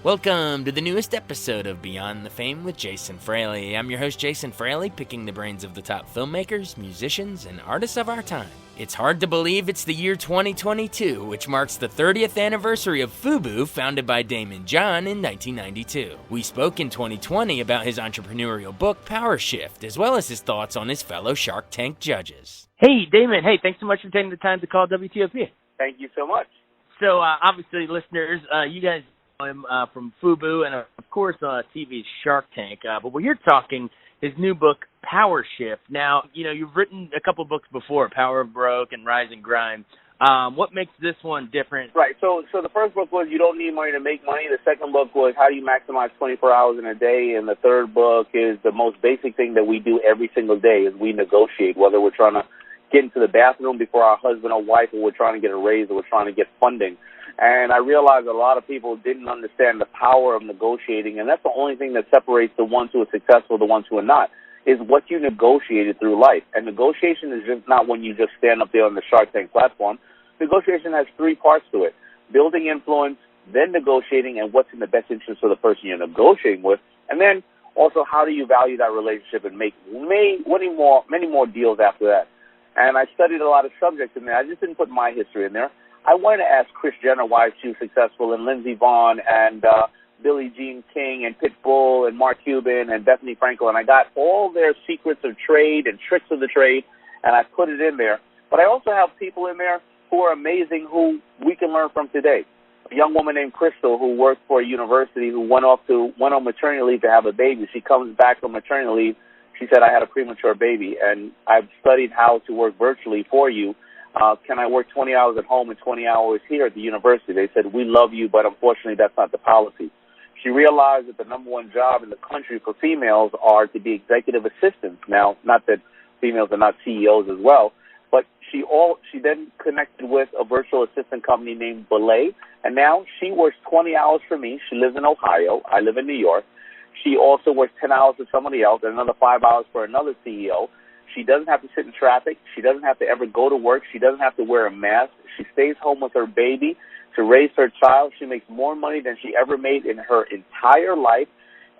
Welcome to the newest episode of Beyond the Fame with Jason Fraley. I'm your host, Jason Fraley, picking the brains of the top filmmakers, musicians, and artists of our time. It's hard to believe it's the year 2022, which marks the 30th anniversary of FUBU, founded by Daymond John in 1992. We spoke in 2020 about his entrepreneurial book, Power Shift, as well as his thoughts on his fellow Shark Tank judges. Hey, Daymond. Hey, thanks so much for taking the time to call WTOP. Thank you so much. So, obviously, listeners, you guys know him from FUBU and, of course, TV's Shark Tank. But we're here talking his new book, Power Shift. Now, you've written a couple books before, Power of Broke and Rise and Grind. What makes this one different? Right. So the first book was You Don't Need Money to Make Money. The second book was How Do You Maximize 24 Hours in a Day. And the third book is the most basic thing that we do every single day is we negotiate, whether we're trying to get into the bathroom before our husband or wife, or we're trying to get a raise, or we're trying to get funding. And I realized a lot of people didn't understand the power of negotiating, and that's the only thing that separates the ones who are successful, the ones who are not, is what you negotiated through life. And negotiation is just not when you just stand up there on the Shark Tank platform. Negotiation has three parts to it: building influence, then negotiating, and what's in the best interest of the person you're negotiating with, and then also how do you value that relationship and make many more deals after that. And I studied a lot of subjects in there. I just didn't put my history in there. I wanted to ask Kris Jenner why she was successful, and Lindsey Vonn, and Billie Jean King, and Pitbull, and Mark Cuban, and Bethany Frankel, and I got all their secrets of trade and tricks of the trade, and I put it in there. But I also have people in there who are amazing who we can learn from today. A young woman named Crystal who worked for a university who went on maternity leave to have a baby. She comes back from maternity leave. She said, I had a premature baby, and I've studied how to work virtually for you. Can I work 20 hours at home and 20 hours here at the university? They said, we love you, but unfortunately that's not the policy. She realized that the number one job in the country for females are to be executive assistants. Now, not that females are not CEOs as well, but she then connected with a virtual assistant company named Belay, and now she works 20 hours for me. She lives in Ohio. I live in New York. She also works 10 hours for somebody else and another 5 hours for another CEO. She doesn't have to sit in traffic. She doesn't have to ever go to work. She doesn't have to wear a mask. She stays home with her baby to raise her child. She makes more money than she ever made in her entire life,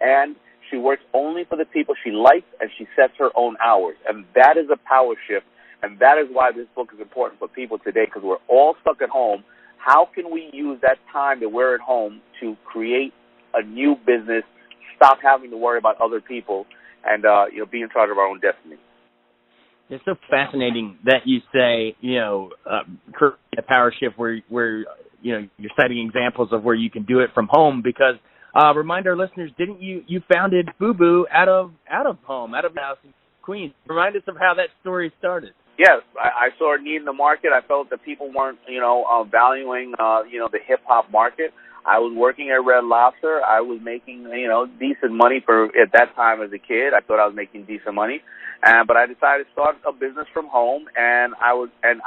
and she works only for the people she likes, and she sets her own hours. And that is a power shift, and that is why this book is important for people today, because we're all stuck at home. How can we use that time that we're at home to create a new business, stop having to worry about other people, and be in charge of our own destiny? It's so fascinating that you say, create a power shift where you're citing examples of where you can do it from home, because remind our listeners, didn't you founded FUBU out of home, out of house in Queens? Remind us of how that story started. Yes, I saw a need in the market. I felt that people weren't, valuing, the hip-hop market. I was working at Red Lobster. I was making, decent money at that time as a kid. I thought I was making decent money. But I decided to start a business from home, and I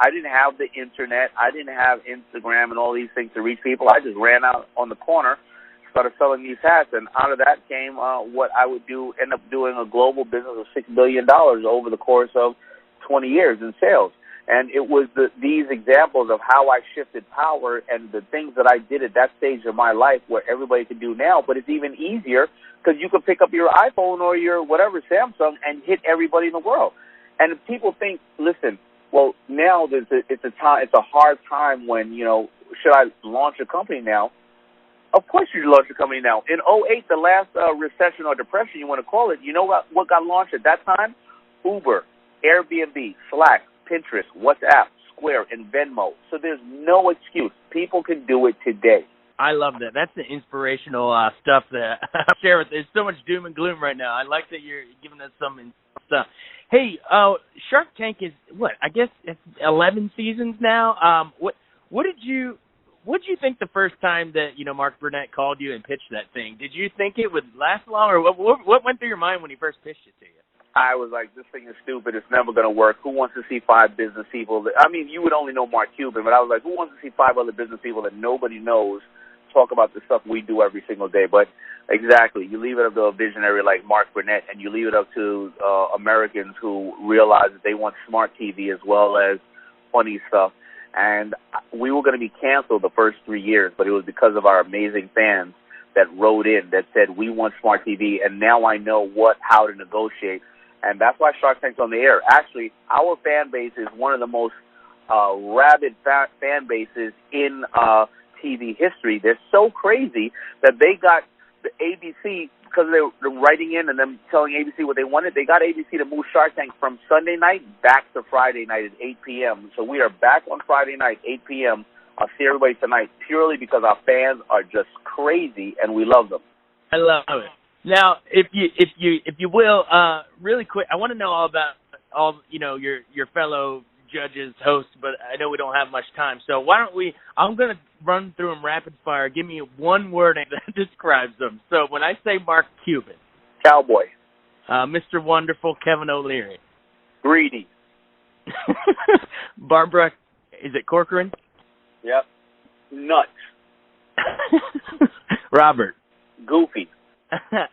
didn't have the internet. I didn't have Instagram and all these things to reach people. I just ran out on the corner, started selling these hats, and out of that came what I would end up doing a global business of $6 billion over the course of 20 years in sales. And it was these examples of how I shifted power and the things that I did at that stage of my life where everybody can do now, but it's even easier because you can pick up your iPhone or your whatever, Samsung, and hit everybody in the world. And if people think, listen, well, now it's a hard time when, should I launch a company now? Of course you should launch a company now. In 2008, the last recession or depression, you want to call it, you know what got launched at that time? Uber, Airbnb, Slack, Pinterest, WhatsApp, Square, and Venmo. So there's no excuse. People can do it today. I love that. That's the inspirational stuff that I share with. There's so much doom and gloom right now. I like that you're giving us some stuff. Hey, Shark Tank is what? I guess it's 11 seasons now. What did you think the first time that Mark Burnett called you and pitched that thing? Did you think it would last long, or what went through your mind when he first pitched it to you? I was like, this thing is stupid. It's never going to work. Who wants to see 5 business people? You would only know Mark Cuban, but I was like, who wants to see 5 other business people that nobody knows talk about the stuff we do every single day? But exactly, you leave it up to a visionary like Mark Burnett, and you leave it up to Americans who realize that they want smart TV as well as funny stuff. And we were going to be canceled the first 3 years, but it was because of our amazing fans that wrote in that said, we want smart TV, and now I know how to negotiate. And that's why Shark Tank's on the air. Actually, our fan base is one of the most rabid fan bases in TV history. They're so crazy that they got the ABC, because they were writing in and them telling ABC what they wanted, they got ABC to move Shark Tank from Sunday night back to Friday night at 8 p.m. So we are back on Friday night, 8 p.m. I'll see everybody tonight, purely because our fans are just crazy and we love them. I love it. Now, if you will, really quick, I want to know all about your fellow judges, hosts, but I know we don't have much time. So why don't I'm going to run through them rapid fire. Give me one word that describes them. So when I say Mark Cuban. Cowboy. Mr. Wonderful, Kevin O'Leary. Greedy. Barbara, is it Corcoran? Yep. Nuts. Robert. Goofy.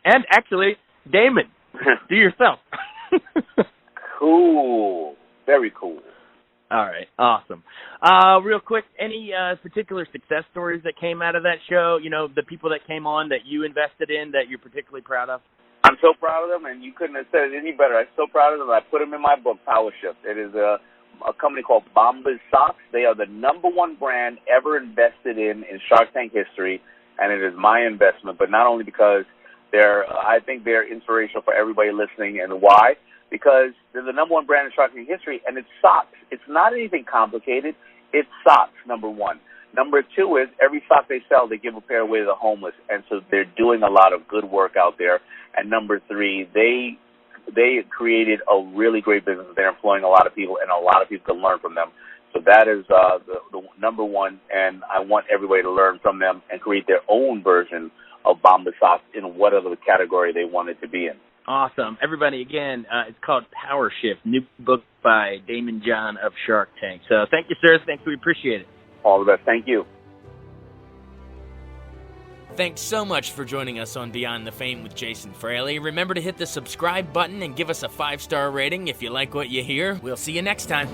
And actually, Daymond. Do yourself. Cool. Very cool. All right. Awesome. Real quick, any particular success stories that came out of that show? You know, the people that came on that you invested in that you're particularly proud of? I'm so proud of them, and you couldn't have said it any better. I'm so proud of them. I put them in my book, Power Shift. It is a company called Bombas Socks. They are the #1 brand ever invested in Shark Tank history, and it is my investment. But not only because I think they're inspirational for everybody listening, and why? Because they're the #1 brand in Shark Tank history, and it's socks. It's not anything complicated. It's socks, number one. Number two is every sock they sell, they give a pair away to the homeless, and so they're doing a lot of good work out there. And number three, they created a really great business. They're employing a lot of people, and a lot of people can learn from them. So that is the #1, and I want everybody to learn from them and create their own version of Bombas Socks in whatever category they want it to be in. Awesome. Everybody, again, it's called Power Shift, new book by Daymond John of Shark Tank. So thank you, sir. Thanks. We appreciate it. All the best. Thank you. Thanks so much for joining us on Beyond the Fame with Jason Fraley. Remember to hit the subscribe button and give us a 5-star rating if you like what you hear. We'll see you next time.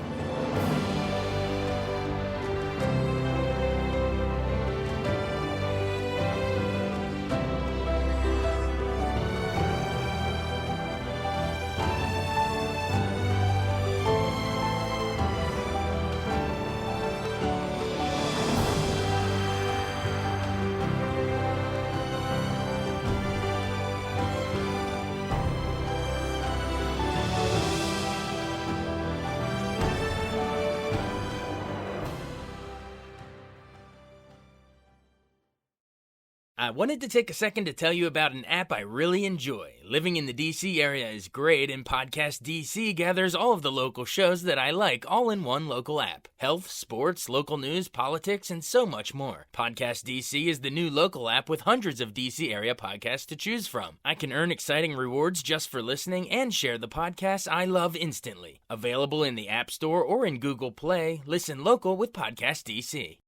I wanted to take a second to tell you about an app I really enjoy. Living in the DC area is great, and Podcast DC gathers all of the local shows that I like all in one local app. Health, sports, local news, politics, and so much more. Podcast DC is the new local app with hundreds of DC area podcasts to choose from. I can earn exciting rewards just for listening and share the podcasts I love instantly. Available in the App Store or in Google Play, listen local with Podcast DC.